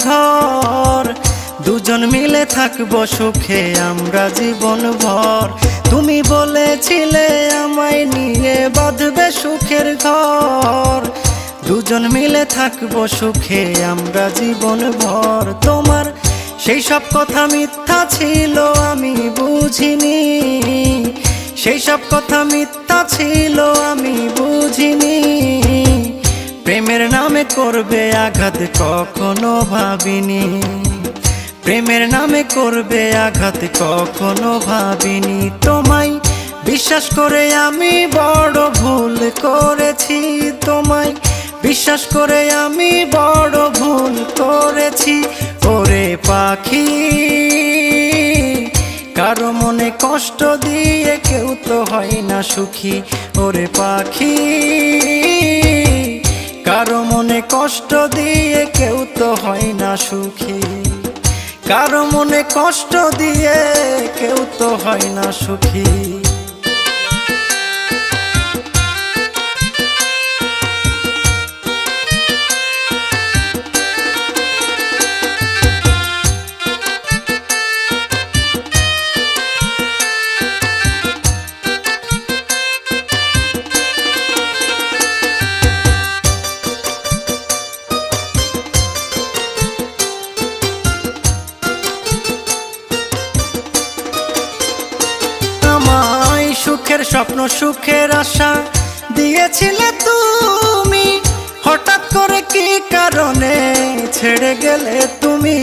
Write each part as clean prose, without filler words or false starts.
ঘর, দুজন মিলে থাকবো সুখে আমরা জীবন ভর। তুমি বলেছিলে আমায় নিয়ে বাঁধবে সুখের ঘর, দুজন মিলে থাকবো সুখে আমরা জীবন ভর। তোমার সেই সব কথা মিথ্যা ছিল আমি বুঝিনি, সেই সব কথা মিথ্যা ছিল আমি বুঝিনি। প্রেমের নামে করবে আঘাত কখনো ভাবিনি, প্রেমের নামে করবে আঘাত কখনো ভাবিনি। তোমায় বিশ্বাস করে আমি বড় ভুল করেছি, তোমায় বিশ্বাস করে আমি বড় ভুল করেছি। ওরে পাখি, কারো মনে কষ্ট দিয়ে কেউ তো হয় না সুখী। ওরে পাখি, কারো মনে কষ্ট দিয়ে কেউ তো হয় না সুখী, কারো মনে কষ্ট দিয়ে কেউ তো হয় না সুখী। সুখের স্বপ্ন সুখের আশা দিয়েছিলে তুমি, হঠাৎ করে কি কারণে ছেড়ে গেলে তুমি।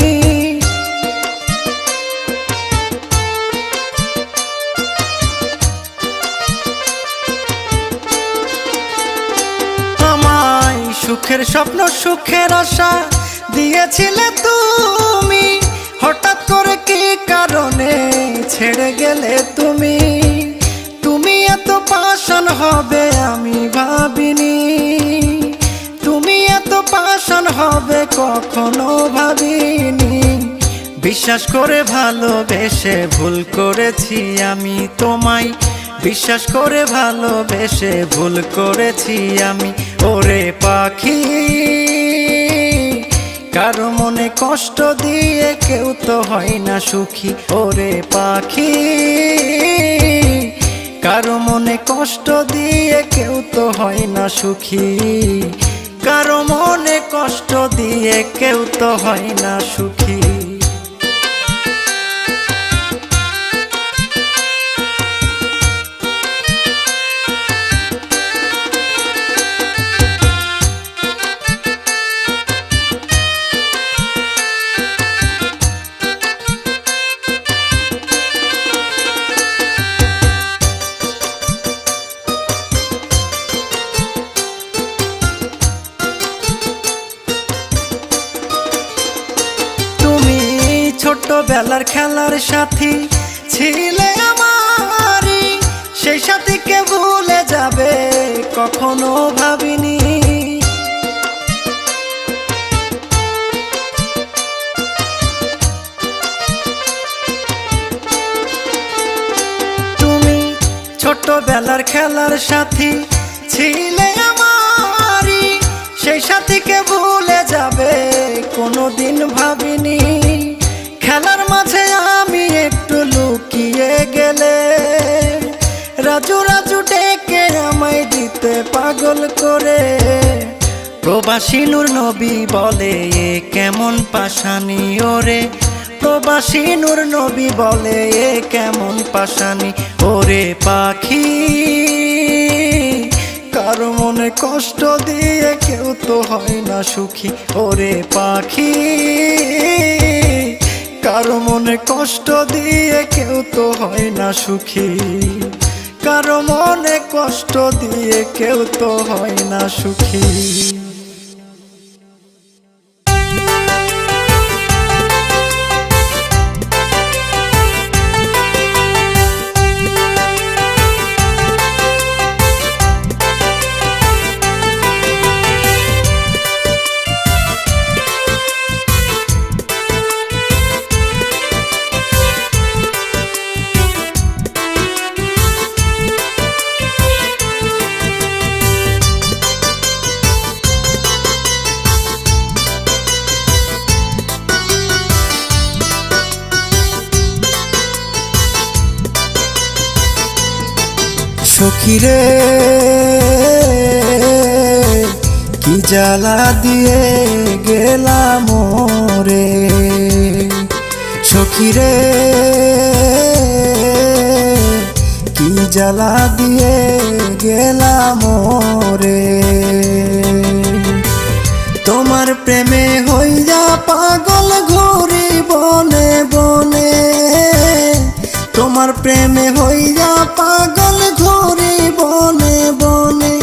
আমায় সুখের স্বপ্ন সুখের আশা দিয়েছিলে তুমি, হঠাৎ করে কি কারণে ছেড়ে গেলে তুমি। তুমি এত পাষাণ হবে আমি ভাবিনি, তুমি এত পাষাণ হবে কখনো ভাবিনি। বিশ্বাস করে ভালোবেসে ভুল করেছি আমি তোমায়, বিশ্বাস করে ভালোবেসে ভুল করেছি আমি। ওরে পাখি, কারো মনে কষ্ট দিয়ে কেউ তো হয় না সুখী। ওরে পাখি, কারো মনে কষ্ট দিয়ে কেউ তো হয় না সুখী, কারো মনে কষ্ট দিয়ে কেউ তো হয় না সুখী। ছোটবেলার খেলার সাথী ছিলে আমারই, সেই সাথীকে ভুলে যাবে কখনো ভাবিনি। তুমি ছোটবেলার খেলার সাথী ছিলে আমারই, সেই সাথীকে ভুলে যাবে কোনোদিন ভাবিনি। খেলার মাঝে আমি একটু লুকিয়ে গেলে রাজু রাজু ডেকে আমায় দিতে পাগল করে। প্রবাসী নূর নবী বলে এ কেমন পাশানি, ওরে প্রবাসী নূর নবী বলে এ কেমন পাশানি। ওরে পাখি, কারো মনে কষ্ট দিয়ে কেউ তো হয় না সুখী। ওরে পাখি, কারো মনে কষ্ট দিয়ে কেউ তো হয় না সুখী, কারো মনে কষ্ট দিয়ে কেউ তো হয় না সুখী। সখী রে কি জ্বালা দিয়ে গেলাম রে, সখী রে কি জ্বালা দিয়ে গেলাম রে। তোমার প্রেমে হইয়া পাগল ঘুরি বনে বনে, তোমার প্রেমে হইয়া পাগল ঘুরি বনে বনে,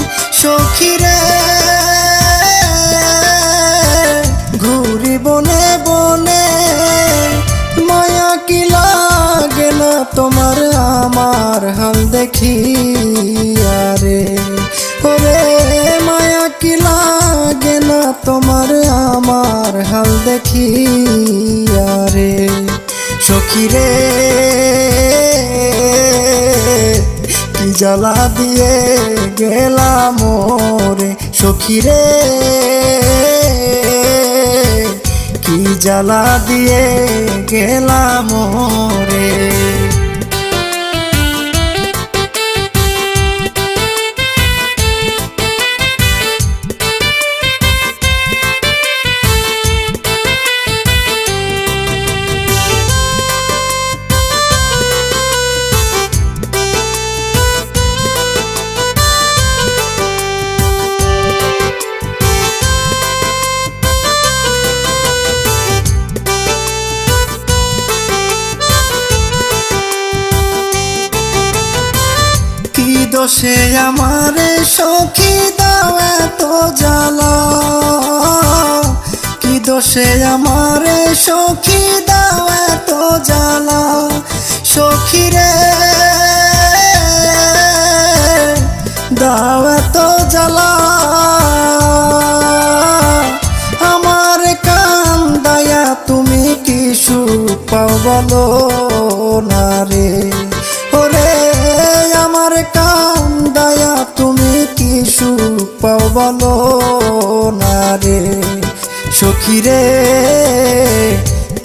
সখী রে ঘুরি বনে বনে। মায়া কি লাগে না তোমার আমার হাল দেখিয়া রে, ওরে মায়া কি লাগে না তোমার আমার হাল দেখিয়া রে। সখী রে কি জ্বালা দিয়ে গেলাম রে, সখী রে কি জ্বালা দিয়ে গেলাম রে। দোষে আমারে সখী দাও এত জ্বালা, কি দোষে আমারে সখী দাও এত জ্বালা, সখী রে দাও এত জ্বালা। আমার কান্দায়া তুমি কি সুখ পাও বলো না রে, ওরে আমার কান্দায়া তুমি কি সুখ পাও বলো না রে। সখী রে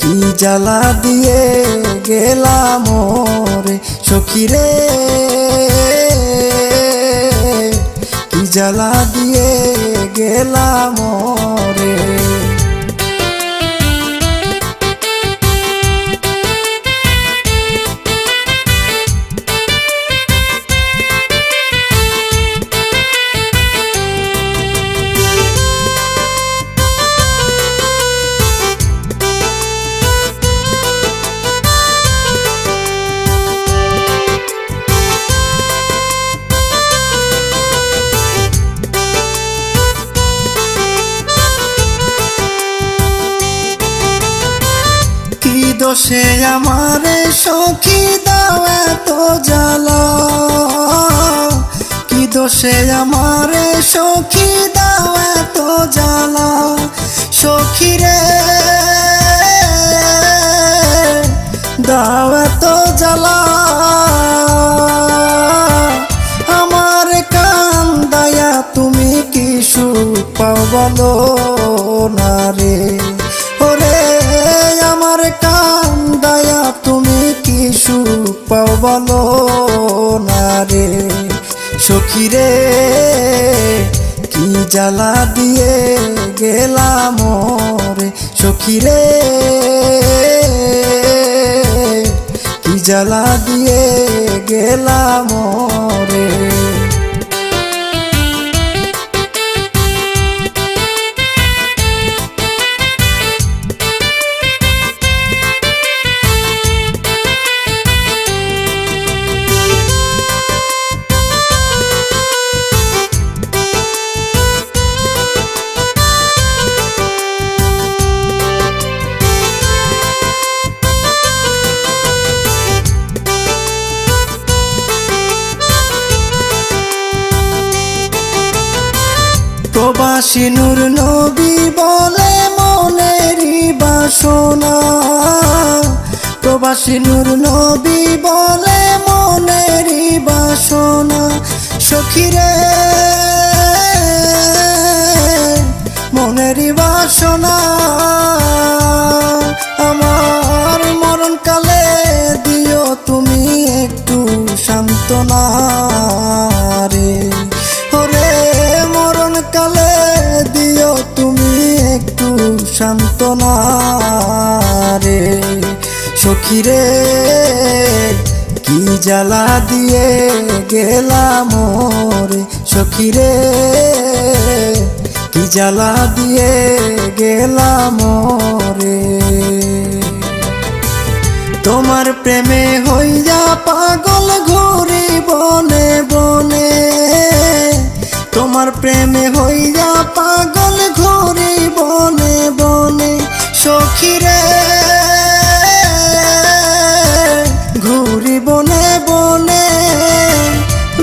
কি জ্বালা দিয়ে গেলাম রে, সখী রে কি জ্বালা দিয়ে গেলাম রে। দোষে আমারে সখী দাও এত জ্বালা, কি দোষে আমারে সখী দাও এত জ্বালা, সখী রে দাও এত জ্বালা। আমার কান্দায়া তুমি কি সুখ পাও বলো না রে, ওরে আমার কান্দায়া তুমি কি সুখ পাও বলো না রে। সখী রে কি জ্বালা দিয়ে গেলাম রে, সখী রে কি জ্বালা দিয়ে গেলাম রে। প্রবাসী নূর নবী বলে মনেরই বাসনা, প্রবাসী নূর নবী বলে মনেরই বাসনা, সখী রে মনেরই বাসনা। আমার মরণকালে দিও তুমি একটু সান্ত্বনা। সখী রে কি জ্বালা দিয়ে গেলাম রে, সখী রে কি জ্বালা দিয়ে গেলাম রে। তোমার প্রেমে হইয়া পাগল ঘুরি বনে বনে, তোমার প্রেমে হইয়া পাগল ঘুরি বনে বনে, সখী রে ঘুরি বনে বনে।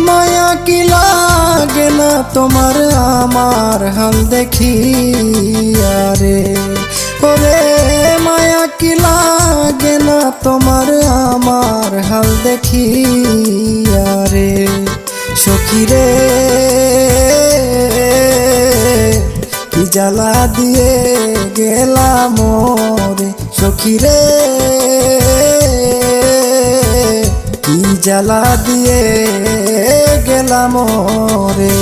মায়া কি লাগে না তোমার আমার হাল দেখিয়া রে, ওরে মায়া কি লাগে না তোমার আমার হাল দেখিয়া রে, সখী রে কি জ্বালা দিয়ে গেলাম রে, সখী রে কি জ্বালা দিয়ে গেলাম রে।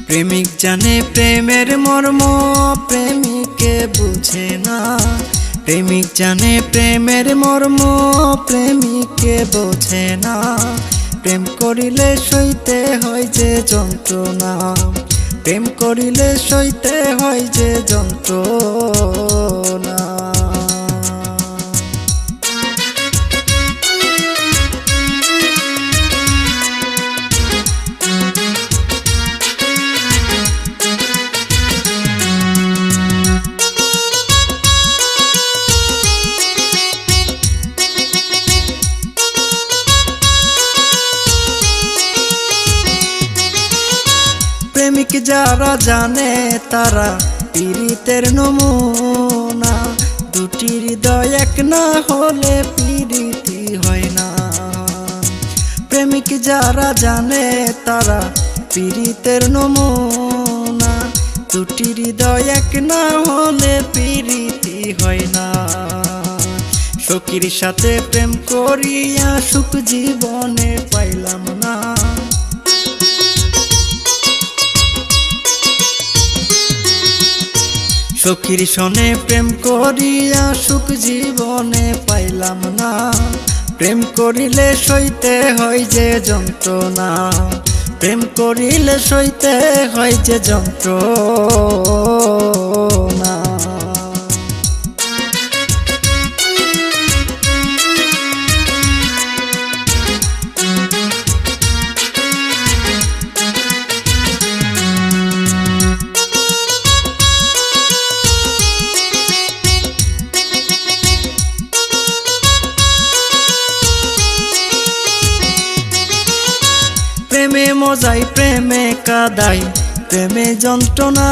প্রেমিক জানে প্রেমের মর্ম, প্রেমিকে বুঝে না। প্রেমিক জানে প্রেমের মর্ম, প্রেমিকে বোঝে না। প্রেম করিলে সইতে হয় যে যন্ত্রণা, প্রেম করিলে সইতে হয় যে যন্ত্রণা। প্রেমিক যারা জানে তারা পীড়িতের নমুনা, দুটি হৃদয় এক না হলে পীড়িতি হয় না। প্রেমিক যারা জানে তারা পীড়িতের নমুনা, দুটি হৃদয় এক না হলে পীড়িতি হয় না। সখীর সাথে প্রেম করিয়া সুখ জীবনে পাইলাম না। সখীর সনে প্রেম করিয়া সুখ জীবনে পাইলাম না। প্রেম করিলে সইতে হয় যে যন্ত্রণা, প্রেম করিলে সইতে হয় যে যন্ত্রণা। প্রেমে মজাই প্রেমে কাদাই প্রেমে যন্ত্রণা,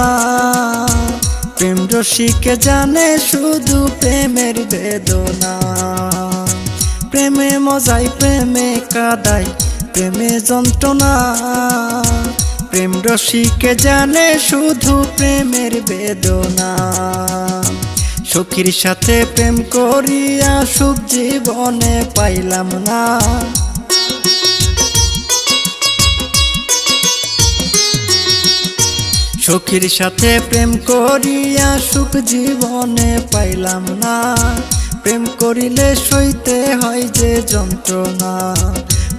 প্রেম রসিকে জানে শুধু প্রেমের বেদনা। প্রেমে মজাই প্রেমে কাদাই প্রেমে যন্ত্রণা, প্রেম রসিকে জানে শুধু প্রেমের বেদনা। সখীর সাথে প্রেম করিয়া সুখ জীবনে পাইলাম না। সখীর সাথে প্রেম করিয়া সুখ জীবনে পাইলাম না। প্রেম করিলে সইতে হয় যে যন্ত্রণা,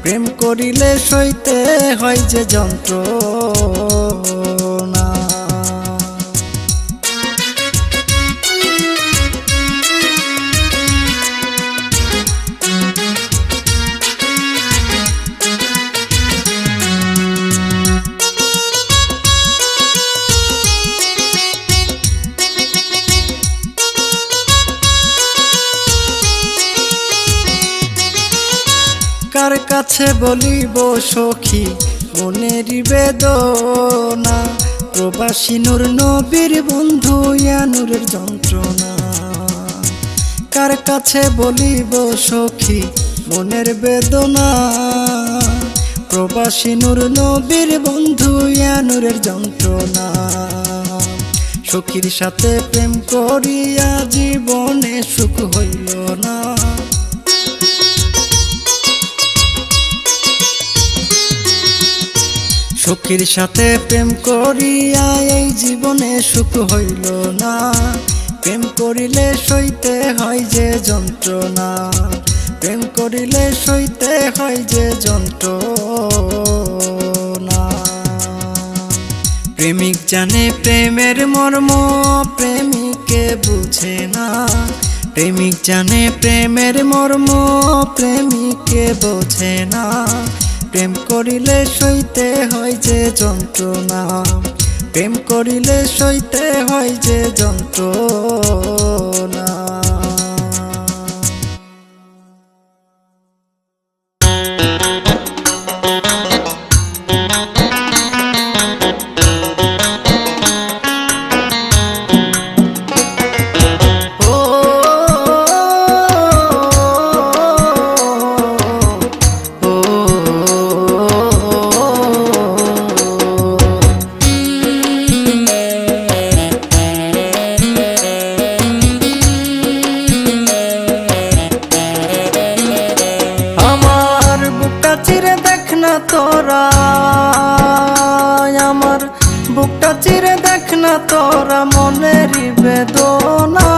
প্রেম করিলে সইতে হয় যে যন্ত্রণা। কার কাছে বলিব সখী মনের বেদনা, প্রবাসী নূর নবীর বন্ধু নূরের যন্ত্রণা। কার কাছে বলিব সখী মনের বেদনা। প্রবাসী নূর নবীর বন্ধু ইয়ানুরের যন্ত্রণা। সখীর সাথে প্রেম করিয়া জীবনে সুখ হইল না। সখীর সাথে প্রেম করিয়া এই জীবনে সুখ হইল না। প্রেম করিলে সইতে হয় যে যন্ত্রণা, প্রেম করিলে সইতে হয় যে যন্ত্রণা। প্রেমিক জানে প্রেমের মর্ম, প্রেমিকে বুঝে না। প্রেমিক জানে প্রেমের মর্ম, প্রেমিকে বোঝে না। প্রেম করিলে সইতে হয় যে যন্ত্রণা, প্রেম করিলে সইতে হয় যে যন্ত্রণা। তোরা আমার বুকটা চিরে দেখ না তোরা মনের বেদনা।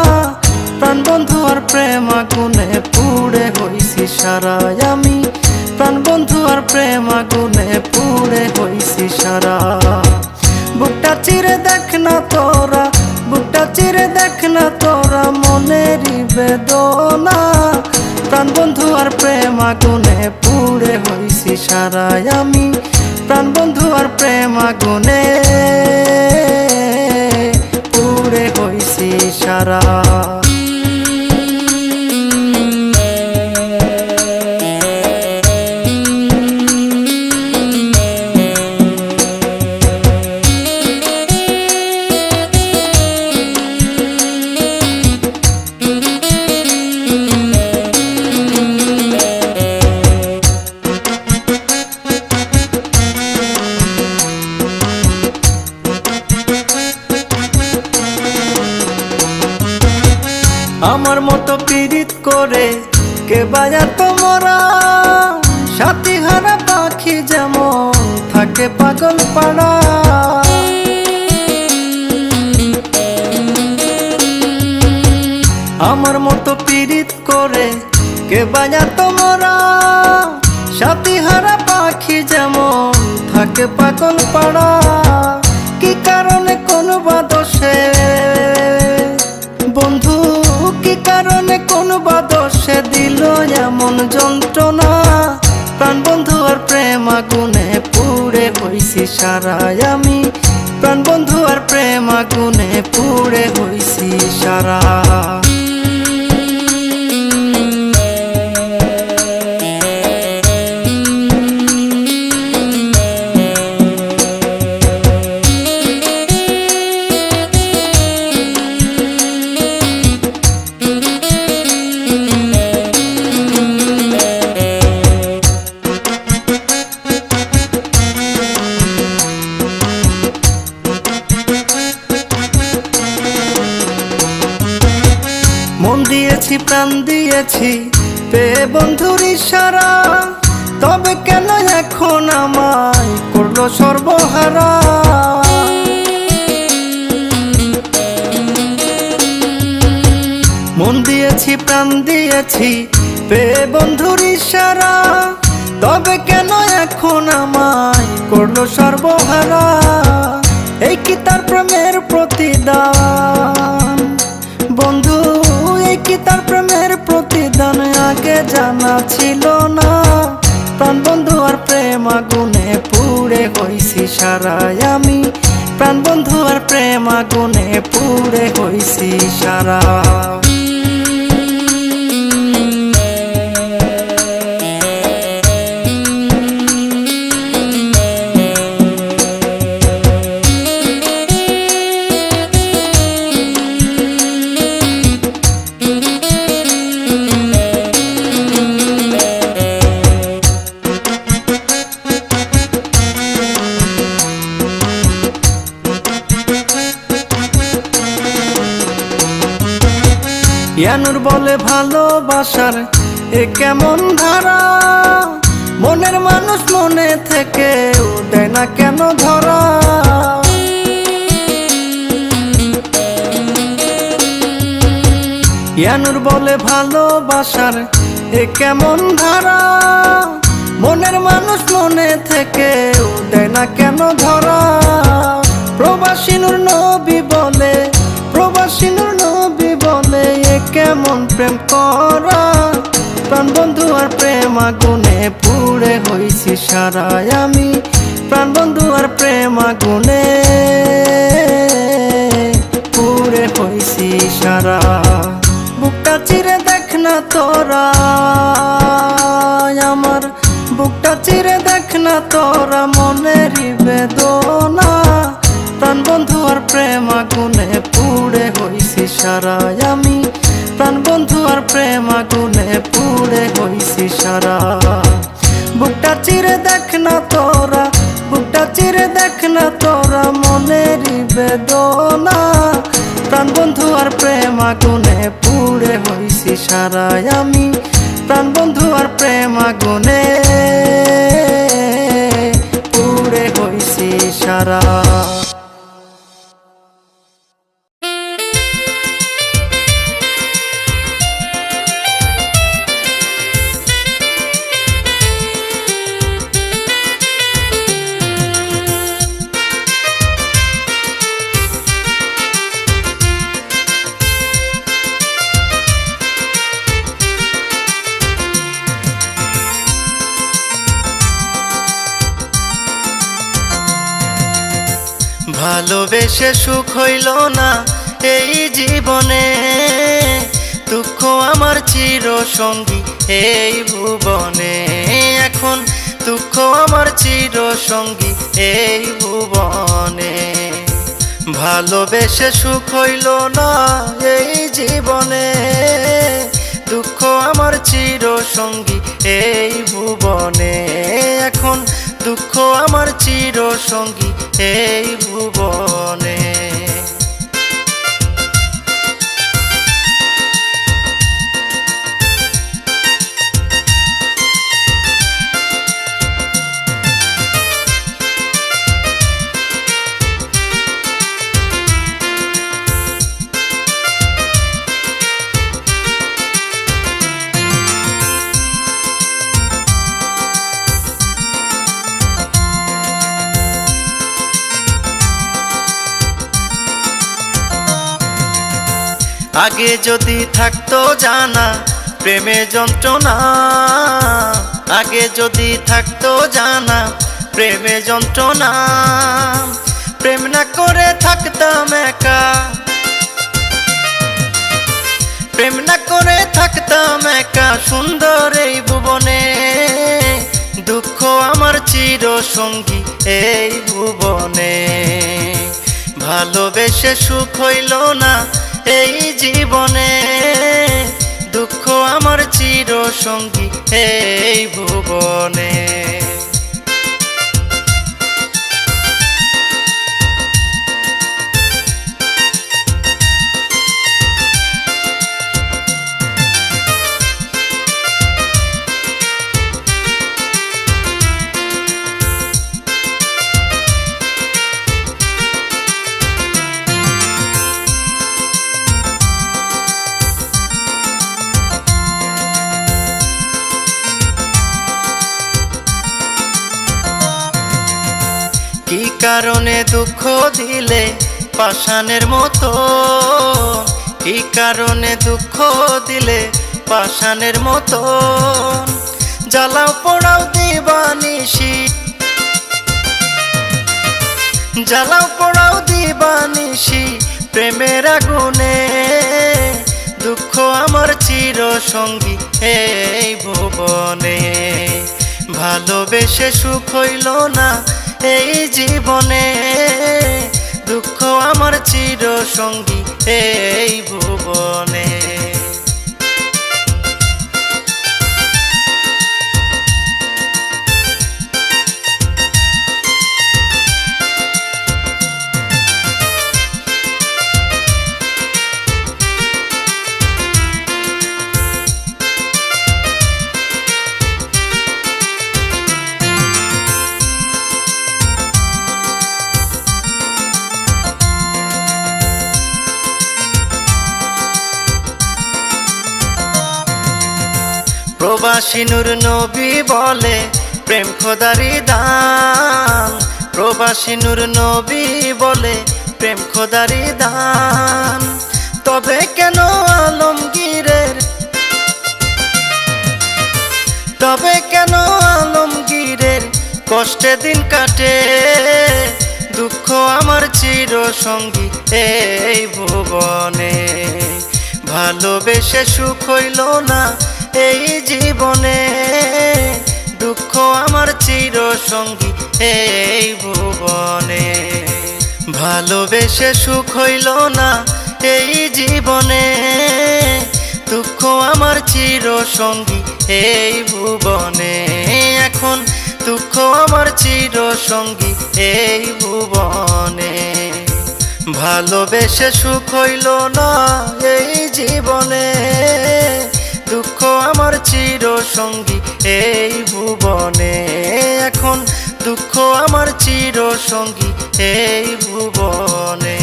প্রাণ বন্ধু আর প্রেম আগুনে পুড়ে হইছি সারা আমি, প্রাণ বন্ধু আর প্রেম আগুনে পুড়ে হইছি সারা। বুকটা চিরে দেখ না তোরা, বুকটা চিরে দেখ না তোরা মনের বেদনা। প্রাণ বন্ধু আর প্রেম আগুনে পুড়ে হইছি সারা আমি, প্রাণ বন্ধু আর প্রেম আগুনে পুড়ে হইছি সারা। আমার মতো পীড়িত করে কে বাজা তোমরা, সাথী হারা পাখি যেমন থাকে পাগল পাড়া। আমার মতো পীড়িত করে কে বাজা তোমরা, সাথী হারা পাখি যেমন থাকে পাগল পাড়া। কি কারণে কোন বাদশে বন্ধু, কি কারণে কোন বাদশে দিল এমন যন্ত্রণা। প্রাণ বন্ধু আর প্রেম আগুনে পুড়ে হইছি সারা আমি, প্রাণ বন্ধু আর প্রেম আগুনে পুড়ে হইছি সারা। মন দিয়েছি প্রাণ দিয়েছি পেয়ে বন্ধুর ইশারা, তবে কেন এখন আমায় করলো সর্বহারা। মন দিয়েছি প্রাণ দিয়েছি পেয়ে বন্ধুর ইশারা, তবে কেন এখন আমায় করলো সর্বহারা। এই কি তার প্রেমের প্রতিদান বন্ধু, এই কি তার প্রেমের প্রতিদান আগে জানা ছিল না। প্রাণ বন্ধু আর প্রেম আগুনে পুড়ে হইছি সারা আমি, প্রাণ বন্ধু আর প্রেম আগুনে পুড়ে হইছি সারা। ইয়ানুর বলে ভালোবাসার এ কেমন ধারা, মনের মানুষ মনে থেকে দেয় না কেন ধরা। ইয়ানুর বলে ভালোবাসার এ কেমন ধারা, মনের মানুষ মনে থেকে দেয় না কেন ধরা। প্রবাসী নূর নবী বলে, প্রবাসী নূর নবী বলে এ কেমন প্রেম করা। প্রাণ বন্ধু আর প্রেম আগুনে পুড়ে হইছি সারা আমি, প্রাণ বন্ধু আর প্রেম আগুনে পুড়ে হইছি সারা। বুকটা চিরে দেখ না তোরা আমার, বুকটা চিরে দেখ না তোরা মনের বেদনা। প্রাণ বন্ধু আর প্রেম আগুনে পুড়ে হইছি সারা আমি, প্রাণ বন্ধু আর প্রেম আগুনে পুড়ে হইছি সারা। বুকটা চিরে দেখ না তোরা, বুকটা চিরে দেখ না তোরা মনের বেদনা। প্রাণ বন্ধু আর প্রেম আগুনে পুড়ে হইছি সারা আমি, প্রাণ বন্ধু আর প্রেম আগুনে পুড়ে হইছি সারা। ভালোবেসে সুখ হইল না এই জীবনে, দুঃখ আমার চির সঙ্গী এই ভুবনে। এখন দুঃখ আমার চির সঙ্গী এই ভুবনে। ভালোবেসে সুখ হইল না এই জীবনে, দুঃখ আমার চির সঙ্গী এই ভুবনে। এখন দুঃখ আমার চির সঙ্গী এই ভুবনে। আগে যদি থাকতো জানা প্রেমে যন্ত্রণা, আগে যদি থাকতো জানা প্রেমে যন্ত্রণা। প্রেম না করে থাকতাম একা, প্রেম না করে থাকতাম একা সুন্দর এই ভুবনে। দুঃখ আমার চির সঙ্গী এই ভুবনে। ভালোবেসে সুখ হইল না এই জীবনে, দুঃখ আমার চির সঙ্গী এই ভুবনে। কি কারণে দুঃখ দিলে পাষাণের মতো, কি কারণে দুঃখ দিলে পাষাণের মতো। জ্বালাও পোড়াও দিবানিশি, জ্বালাও পোড়াও দিবানিশি প্রেমের আগুনে। দুঃখ আমার চির সঙ্গী এই ভুবনে। ভালোবেসে সুখ হইল না এই জীবনে, দুঃখ আমার চির সঙ্গী এই ভুবনে। প্রবাসী নূর নবী বলে প্রেম খোদারি দান, প্রবাসী নূর নবী বলে প্রেম খোদারি দান। তবে কেন আলমগীরের, তবে কেন আলমগীরের কষ্টে দিন কাটে, দুঃখ আমার চির সঙ্গী এই ভুবনে। ভালোবেসে সুখ হইল না এই জীবনে, দুঃখ আমার চির সঙ্গী এই ভুবনে। ভালোবেসে সুখ হইল না এই জীবনে, দুঃখ আমার চির সঙ্গী এই ভুবনে। এখন দুঃখ আমার চির সঙ্গী এই ভুবনে। ভালোবেসে সুখ হইল না এই জীবনে, দুঃখ আমার চির সঙ্গী এই ভুবনে। এখন দুঃখ আমার চির সঙ্গী এই ভুবনে।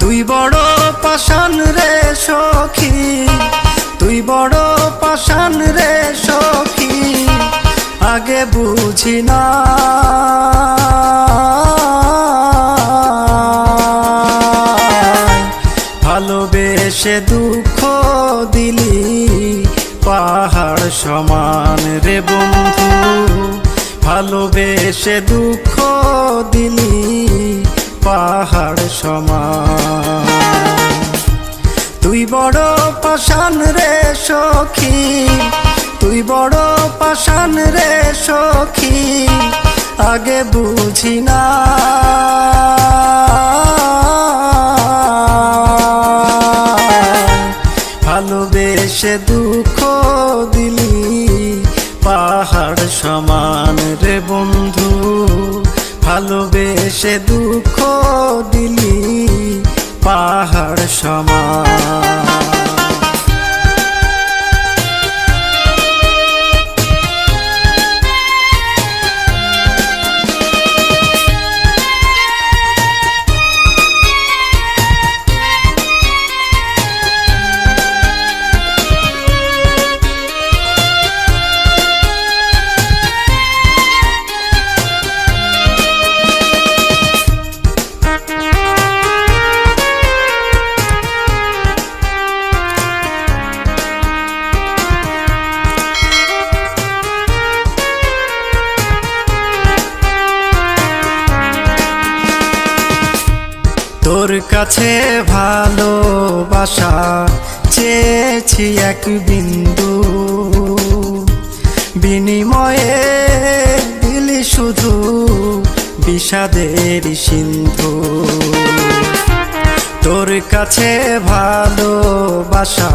তুই বড় পাষাণ রে সখী, তুই বড় পাষাণ রে সখী, আগে বুঝি না ভালোবেসে দুঃখ দিলি পাহাড় সমান রে বন্ধু, ভালোবেসে দুঃখ দিলি পাহাড় সমান। তুই বড় পাষাণ রে সখী, তুই বড় পাষাণ রে সখী, আগে বুঝি না ভালোবেসে দুঃখ দিলি পাহাড় সমান রে বন্ধু, ভালোবেসে দুঃখ দিলি পাহাড় সমান। তোর কাছে ভালোবাসা চেয়েছি এক বিন্দু, বিনিময়ে দিলি শুধু বিষাদের সিন্ধু। তোর কাছে ভালোবাসা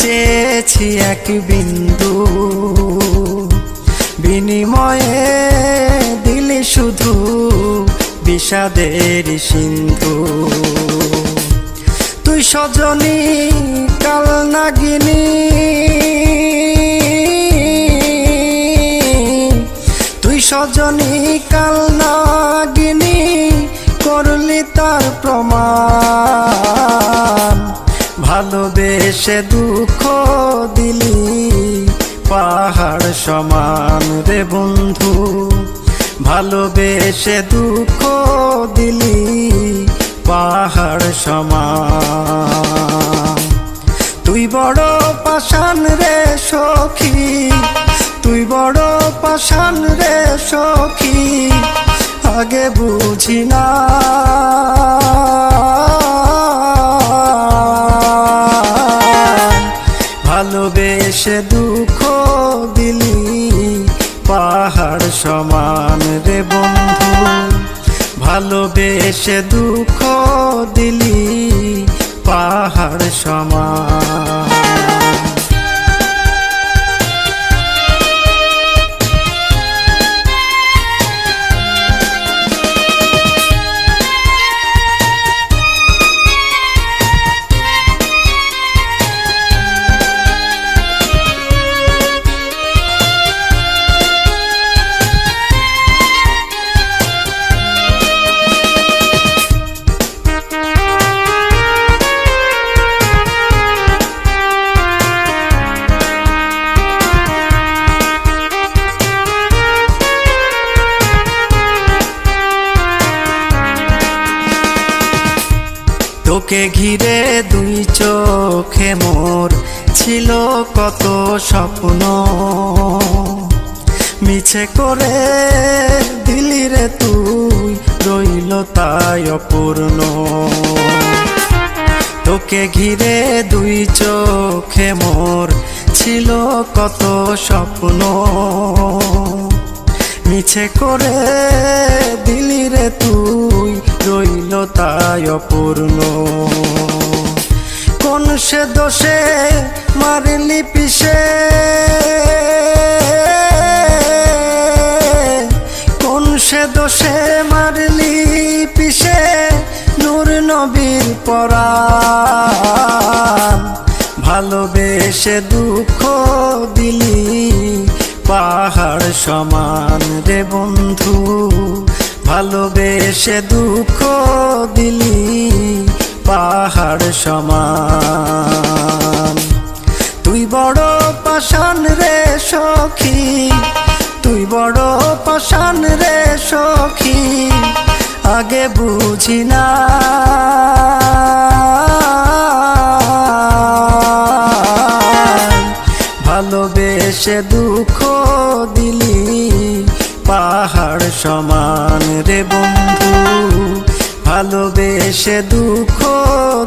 চেয়েছি এক বিন্দু, বিনিময়ে দিলি শুধু বিষাদের সিন্ধু। তুই সজনী কাল নাগিনী, তুই সজনী কাল নাগিনী, করলি তার প্রমাণ। ভালোবেসে দুঃখ দিলি পাহাড় সমান রে বন্ধু, ভালোবেসে দুঃখ দিলি পাহাড় সমান। তুই বড় পাষাণ রে সখী, তুই বড় পাষাণ রে সখী, আগে বুঝি না ভালোবেসে দুঃখ দিলি পাহাড় সমান রে বন্ধু, ভালোবেসে দুঃখ দিলি পাহাড় সমান। তোকে ঘিরে দুই চোখে মোর ছিল কত স্বপ্ন, মিছে করে দিলি রে তুই, রইল তাই অপূর্ণ। তোকে ঘিরে দুই চোখে মোর ছিল কত স্বপ্ন, মিছে করে দিলি রে তুই, রইল তাই অপূর্ণ। কোন সে দোষে মারলি পিষে, কোন সে দোষে মারলি পিষে নূর নবীর পরাণ। ভালোবেসে দুঃখ দিলি পাহাড় সমান রে বন্ধু, ভালোবেসে দুঃখ দিলি পাহাড় সমান। তুই বড় পাষাণ রে সখী, তুই বড় পাষাণ রে সখী, আগে বুঝি না ভালোবেসে দুঃখ দিলি পাহাড় সমান রে বন্ধু, ভালোবেসে দুঃখ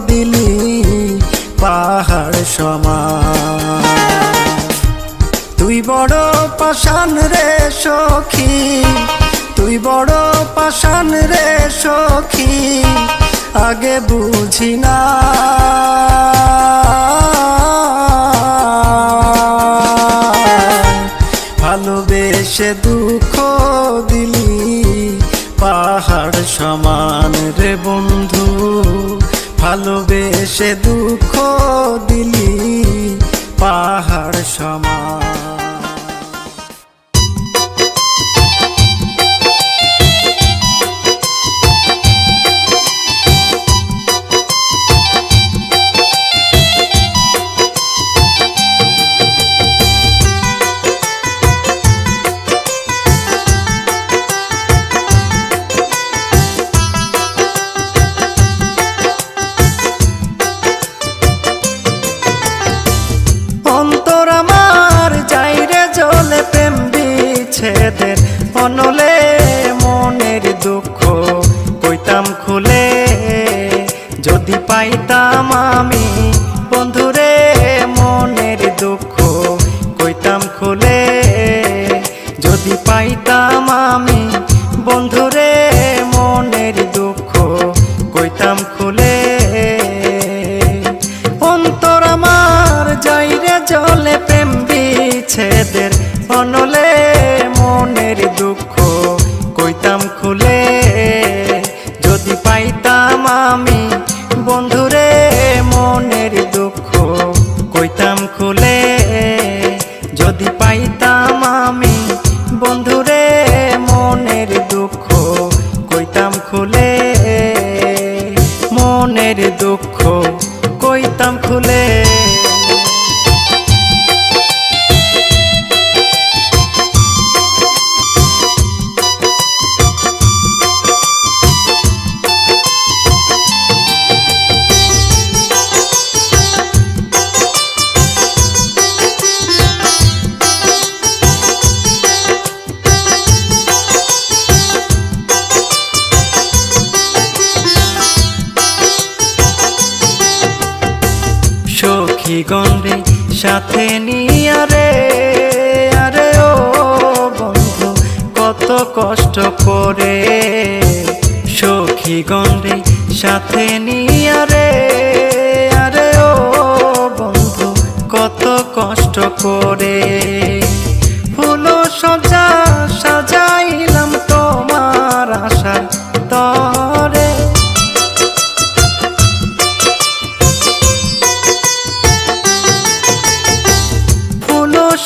দিলি পাহাড় সমান। তুই বড় পাষাণ রে সখী, তুই বড় পাষাণ রে সখী, আগে বুঝি না ভালোবেসে দুঃখ দিলি পাহাড় সমান রে বন্ধু, ভালোবেসে দুঃখ দিলি পাহাড় সমান। ছেদের অনলে মনের দুঃখ কইতাম খুলে, যদি পাইতাম আমি বন্ধুরে মনের দুঃখ কইতাম খুলে, যদি পাইতাম আমি বন্ধুরে মনের দুঃখ কইতাম খুলে। অন্তর আমার যাইরে জলে প্রেম বিচ্ছেদের অনলে মনের দুঃখ কইতাম খুলে, যদি পাইতাম আমি বন্ধুরে মনের দুঃখ কইতাম খুলে, যদি পাইতাম আমি বন্ধুরে মনের দুঃখ কইতাম খুলে, মনের দুঃখ কইতাম খুলে। সখীগণরে সাথে নিয়া রে, আরে ও বন্ধু কত কষ্ট করে, সখীগণরে সাথে নিয়া রে, আরে ও বন্ধু কত কষ্ট করে। ফুল সজা সাজাইলাম তোমার আশার তরে,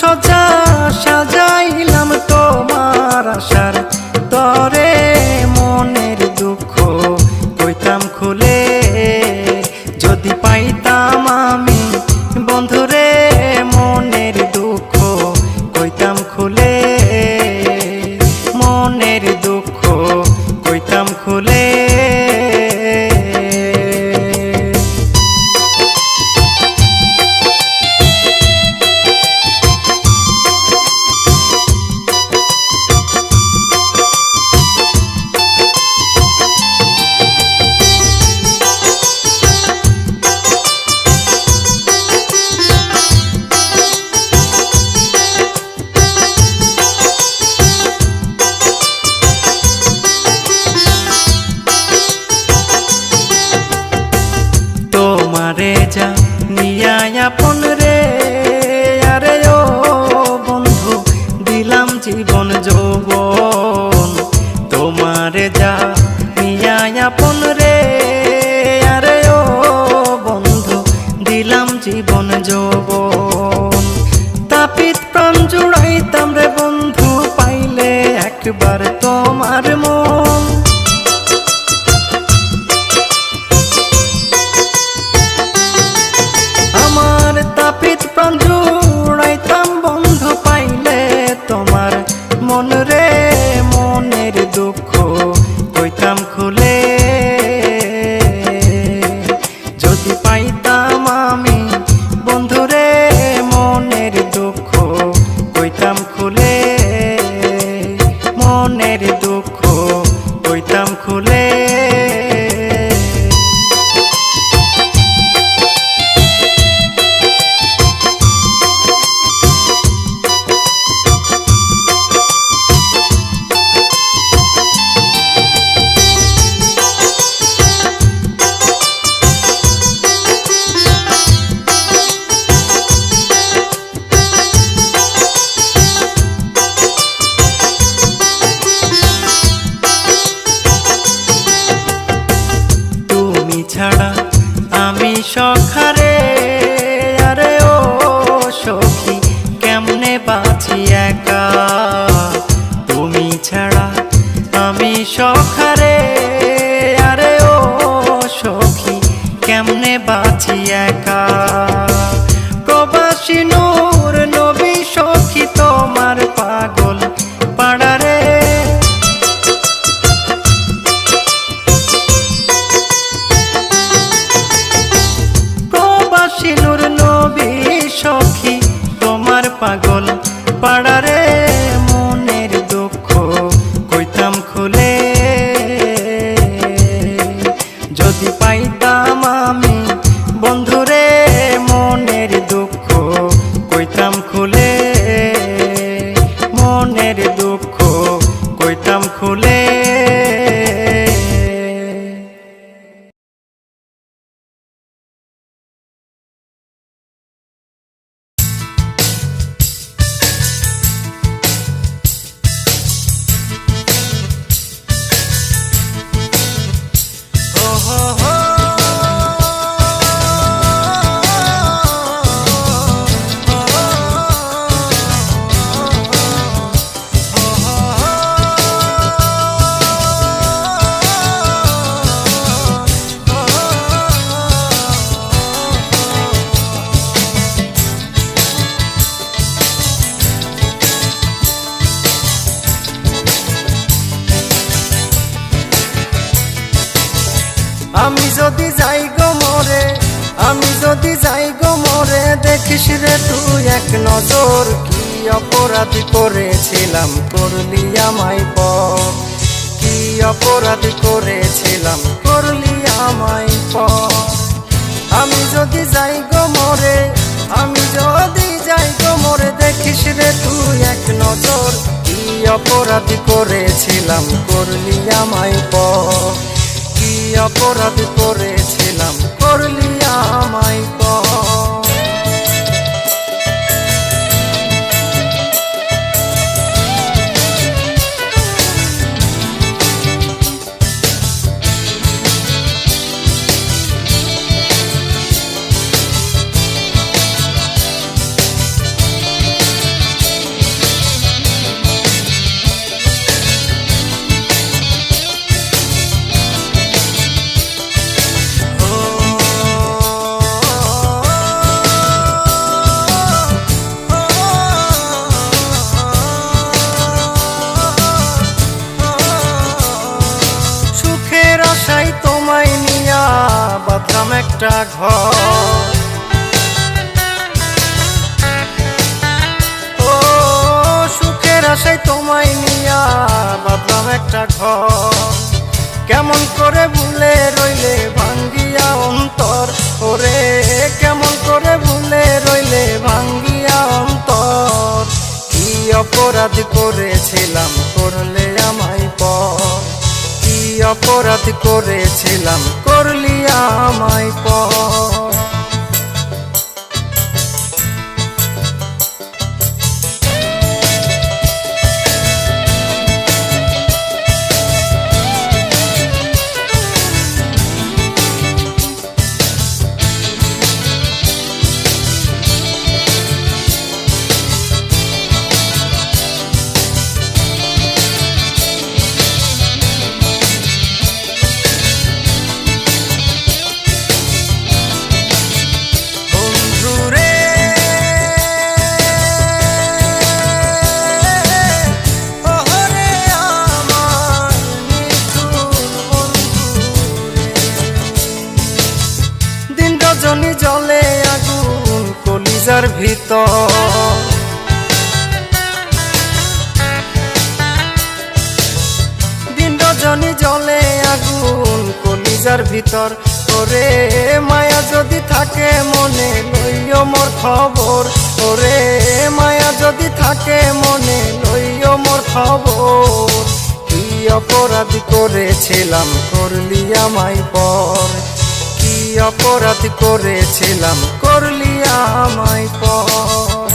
সজা সাজাইলাম তোমার আশার তরে, মনের দুঃখ কইতাম খুলে, যদি পাইতাম আমি বন্ধুরে মনের দুঃখ কইতাম খুলে, মনের দুঃখ কইতাম খুলে। যা নিয়াই আপন রে, আরে ও বন্ধু দিলাম জীবন যৌবন তোমারে যা নিয়াই আপন রে, আরে ও বন্ধু দিলাম জীবন যৌবন। তাপিত প্রাণ জুড়াইতাম রে বন্ধু পাইলে একবার তোমার মন। আমার তাপিত প্রাণ জুড়াইতাম বন্ধু পাইলে তোমার মন রে, মনের দুঃখ কইতাম খুলে। যদি পাইতাম আমি বন্ধু রে মনের দুঃখ কইতাম খুলে, মনের দুঃখ কইতাম খুলে। ছাড়া আমি সখারে, আরে ও সখী কেমনে বাঁচি একা। তুমি ছাড়া আমি সখারে, আরে ও সখী কেমনে বাঁচি একা। প্রবাসী নূর নবী সখী তোমার পাগল পাড়ারে। নূর নবী সখী তোমার পাগল পাড়ারে, মনের দুঃখ কইতাম খুলে। যদি পাইতাম আমি বন্ধুরে মনের দুঃখ কইতাম খুলে, মনের দুঃখ কইতাম খুলে। আমি যদি যাই গো মরে, আমি যদি যাই গো মরে, দেখিস রে তুই এক নজর কি অপরাধ করেছিলাম করলি আমায় পর। কি অপরাধ করেছিলাম করলি আমায় পর। আমি যদি যাই গো মরে, আমি যদি যাই গো মরে, দেখিস রে তুই এক নজর কি অপরাধ করেছিলাম করলি আমায় পর। কি অপরাধ করেছিলাম করলি আমায় পর। বাঁধলাম একটা ঘর, ও সুখের আশায় তোমায় নিয়া বাঁধলাম একটা ঘর। কেমন করে ভুলে রইলে ভাঙ্গিয়া অন্তর, ওরে কেমন করে ভুলে রইলে ভাঙ্গিয়া অন্তর। কি অপরাধ করেছিলাম করলে আমায় পর। কি অপরাধ করেছিলাম করলি আমায় পর। কলিজার ভিতর। দিন রজনী জ্বলে আগুন কলিজার ভিতর, ওরে মায়া যদি থাকে মনে লইও মোর খবর, ওরে মায়া যদি থাকে মনে লইও মোর খবর। কি অপরাধ করেছিলাম করলি আমায় পর, কি অপরাধ করেছিলাম করলি আমায় পর।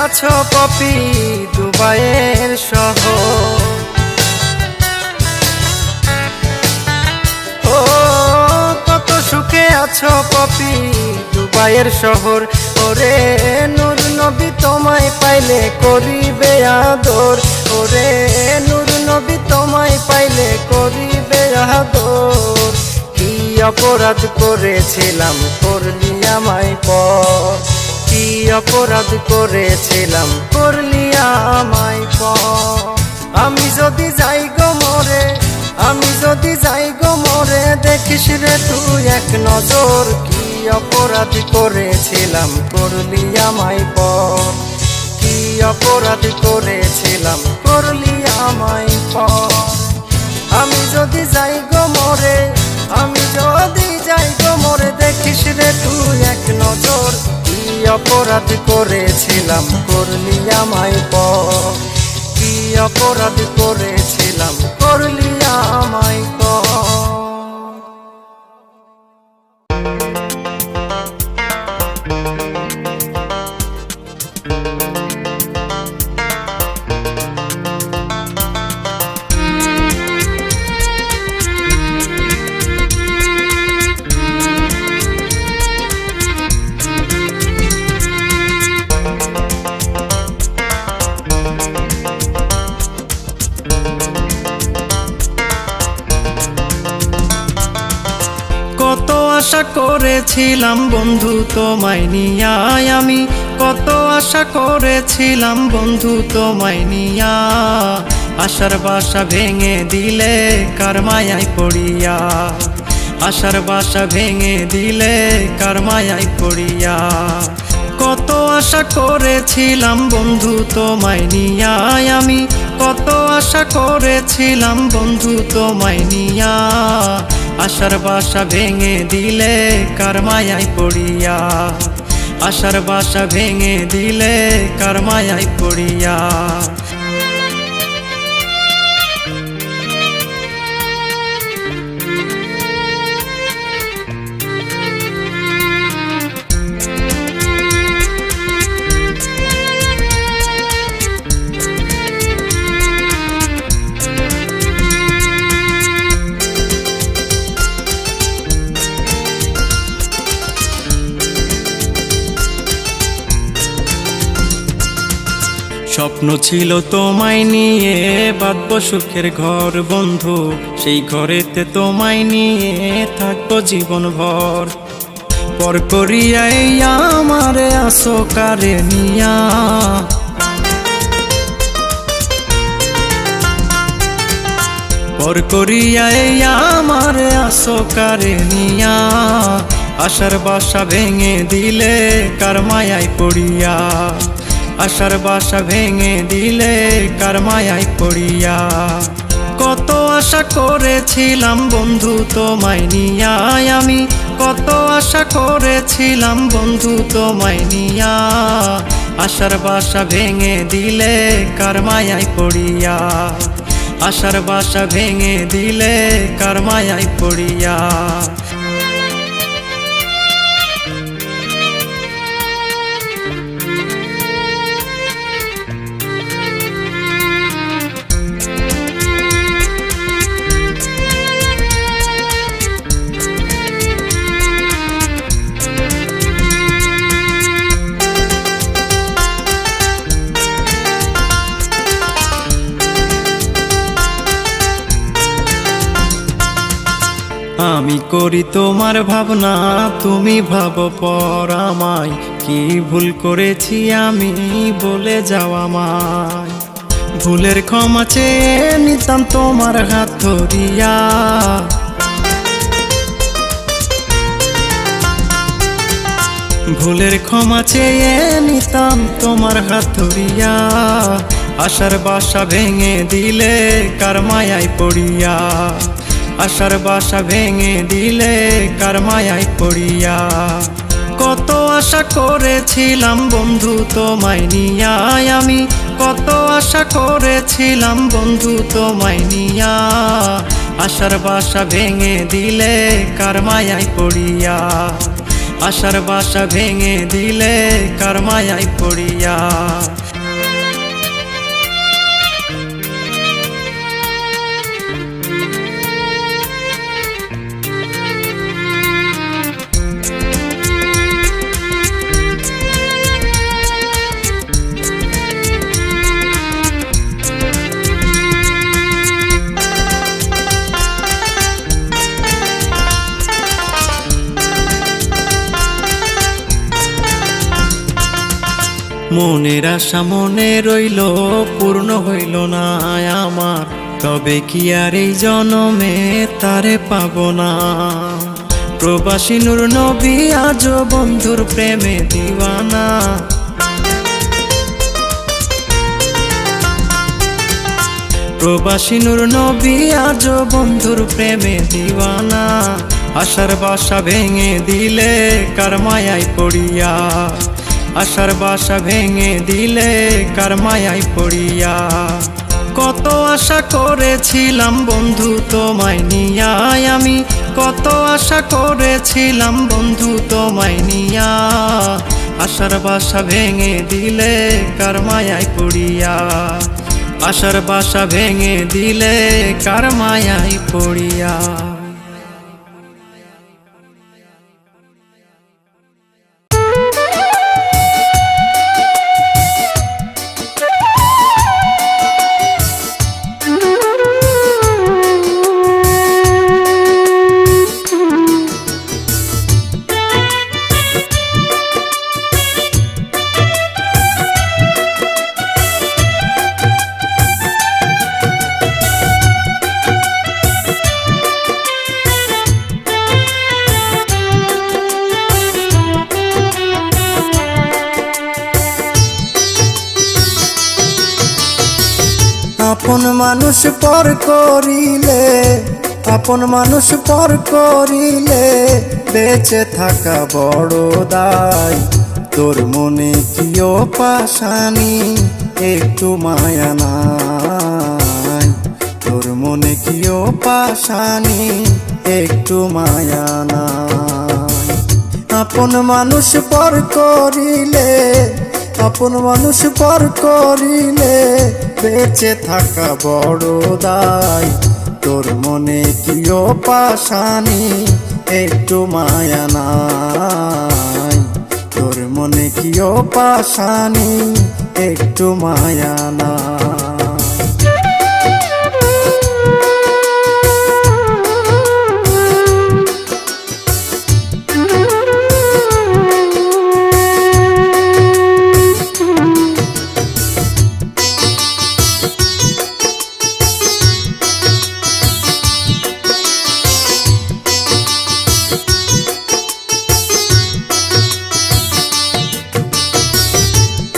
আছো পপি দুবাইয়ের শহর, ও কত সুখে আছো পপি দুবাইয়ের শহর, ওরে নূর নবী তোমায় পাইলে করিবে আদর, ওরে নূর নবী তোমায় পাইলে করিবে আদর। কি অপরাধ করেছিলাম করলি আমায় পর, কি অপরাধ করেছিলাম করলি আমায় পর। আমি যদি যাই গো মরে, আমি যদি যাই গো মরে, দেখিস রে তুই এক নজর। কি অপরাধ করেছিলাম করলি আমায় পর, কি অপরাধ করেছিলাম করলি আমায় পর। আমি যদি যাই গো মরে, আমি যদি যাই গো মরে, দেখিস রে তুই এক নজর। কি অপরাধ করেছিলাম করলি আমায় পর, কি অপরাধ করেছিলাম করলি আমায় পর। কত আশা করেছিলাম বন্ধু তোমায় নিয়া, আমি কত আশা করেছিলাম বন্ধু তোমায় নিয়া। আশার বাসা ভেঙে দিলে কার মায়ায় পড়িয়া, আশার বাসা ভেঙে দিলে কার মায়ায় পড়িয়া। কত আশা করেছিলাম বন্ধু তোমায় নিয়া, আমি কত আশা করেছিলাম বন্ধু তোমায় নিয়া। আশার বাসা ভেঙে দিলে কার মায়ায় পড়িয়া, আশার বাসা ভেঙে দিলে কার মায়ায় পড়িয়া। স্বপ্ন ছিল তোমায় নিয়ে বাঁধবো সুখের ঘর বন্ধু, সেই ঘরেতে তোমায় নিয়ে থাকবো জীবন ভর। পর করিয়া এই আমারে আসো কারে নিয়া, পর করিয়া এই আমারে আসো কারে নিয়া। আশার বাসা ভেঙে দিলে কার মায়ায় পড়িয়া, আশার বাসা ভেঙে দিলে কার মায়ায় পড়িয়া। কত আশা করেছিলাম বন্ধু তোমায় নিয়া, আমি কত আশা করেছিলাম বন্ধু তোমায় নিয়া। আশার বাসা ভেঙে দিলে কার মায়ায় পড়িয়া, আশার বাসা ভেঙে দিলে কার মায়ায় পড়িয়া। আমি করি তোমার ভাবনা, তুমি ভাবো পর আমায়। কি ভুল করেছি আমি, বলে যাও আমায়। ভুলের ক্ষমা চেয়ে নিতাম তোমার হাত ধরিয়া, ভুলের ক্ষমা চেয়ে নিতাম তোমার হাত ধরিয়া। আশার বাসা ভেঙে দিলে কার মায়ায় পড়িয়া, আশার বাসা ভেঙে দিলে কার মায়ায় পড়িয়া। কত আশা করেছিলাম বন্ধু তোমায় নিয়া আমি, কত আশা করেছিলাম বন্ধু তোমায় নিয়া। আশার বাসা ভেঙে দিলে কার মায়ায় পড়িয়া, আশার বাসা ভেঙে দিলে কার মায়ায় পড়িয়া। মনের আশা মনে রইল, পূর্ণ হইল না আমার। তবে কি আর এই জনমে তারে পাবো না। প্রবাসী নূর নবী আজ বন্ধুর প্রেমে দিওয়ানা, প্রবাসী নূর নবী আজ বন্ধুর প্রেমে দিওয়ানা। আশার বাসা ভেঙে দিলে কার মায়ায় পড়িয়া, আশার বাসা ভেঙে দিলে কার মায়ায় পড়িয়া। কত আশা করেছিলাম বন্ধু তোমায় নিয়া আমি, কত আশা করেছিলাম বন্ধু তোমায় নিয়া। আশার বাসা ভেঙে দিলে কার মায়ায় পড়িয়া, আশার বাসা ভেঙে দিলে কার মায়ায় পড়িয়া। আপন মানুষ পর করিলে, আপন মানুষ পর করিলে বেঁচে থাকা বড় দায়। তোর মনে কিও পাশানি, একটু মায়া নাই। তোর মনে কিও পাশানি, একটু মায়া নাই। আপন মানুষ পর করিলে, আপন মানুষ পর করিলে বেঁচে থাকা বড় দায়। তোর মনে কিও পাশানি, একটু মায়া নাই। তোর মনে কিও পাশানি, একটু মায়া নাই।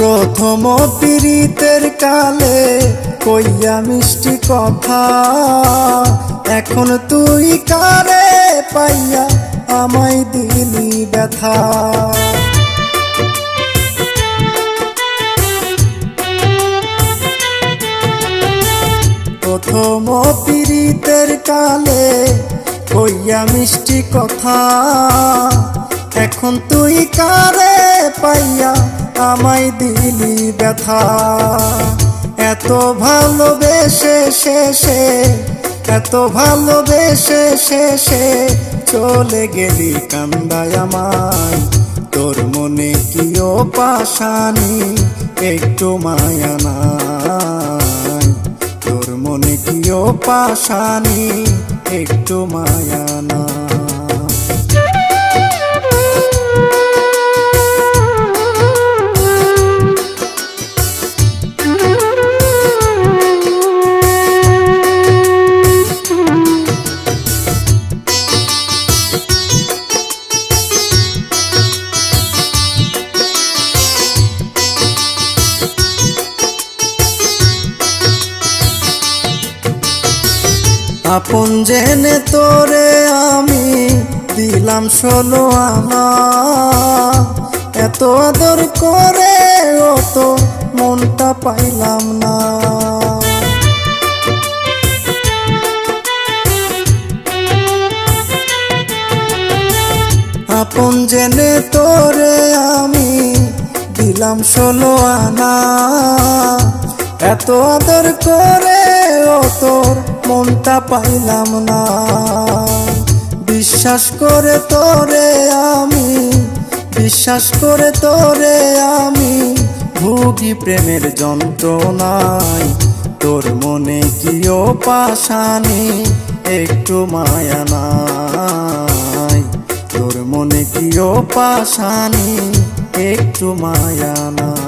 প্রথম পীড়িতের কালে কইয়া মিষ্টি কথা, এখন তুই কারে পাইয়া আমায় দিলি ব্যথা। প্রথম পীড়িতের কালে কইয়া মিষ্টি কথা, এখন তুই কারে পাইয়া আমায় দিলি ব্যথা। এত ভালোবেসে শেষে, এত ভালোবেসে শেষে চলে গেলি কান্দায় আমায়। তোর মনে কিও পাশানি, একটু মায়া নাই। তোর মনে কিও পাশানি, একটু মায়া না। আপন জেনে তোরে আমি দিলাম 16 আনা, এত আদর করে ও তো মনটা পাইলাম না। আপন জেনে তোরে আমি দিলাম 16 আনা, এত আদর করে ও তোর মনটা পাইলাম না। বিশ্বাস করে তোরে আমি ভুগি প্রেমের যন্ত্রণায়। তোর মনে কি ও পাশানি একটু মায়া নাই, তোর মনে কি ও পাশানি একটু মায়া নাই।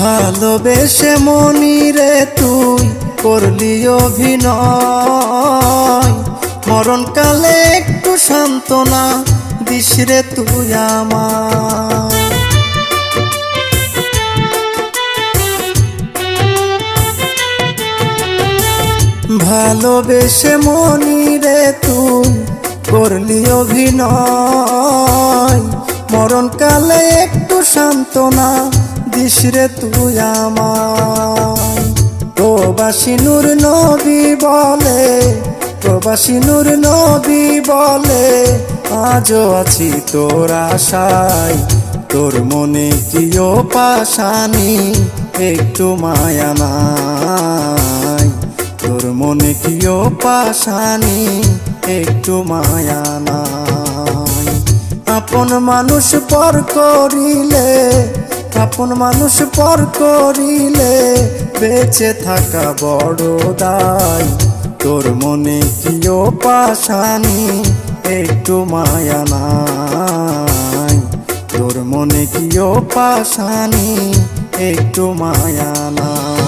ভালোবেসে মনিরে তুই করলি অভিনয়, মরণকালে একটু সান্ত্বনা দিস রে তুই আমার। ভালোবেসে মনিরে তুই করলি অভিনয়, মরণকালে একটু সান্ত্বনা দিস রে তুই আমায়। প্রবাসী নূর নবী বলে আজও আছি তোর আশায়। তোর মনে কি ও পাশানি একটু মায়া নাই, তোর মনে কি ও পাশানি একটু মায়া নাই। আপন মানুষ পর করিলে বেঁচে থাকা বড় দায়। তোর মনে কি ও পাশানি একটু মায়া নাই, তোর মনে কি ও পাশানি একটু মায়া নাই।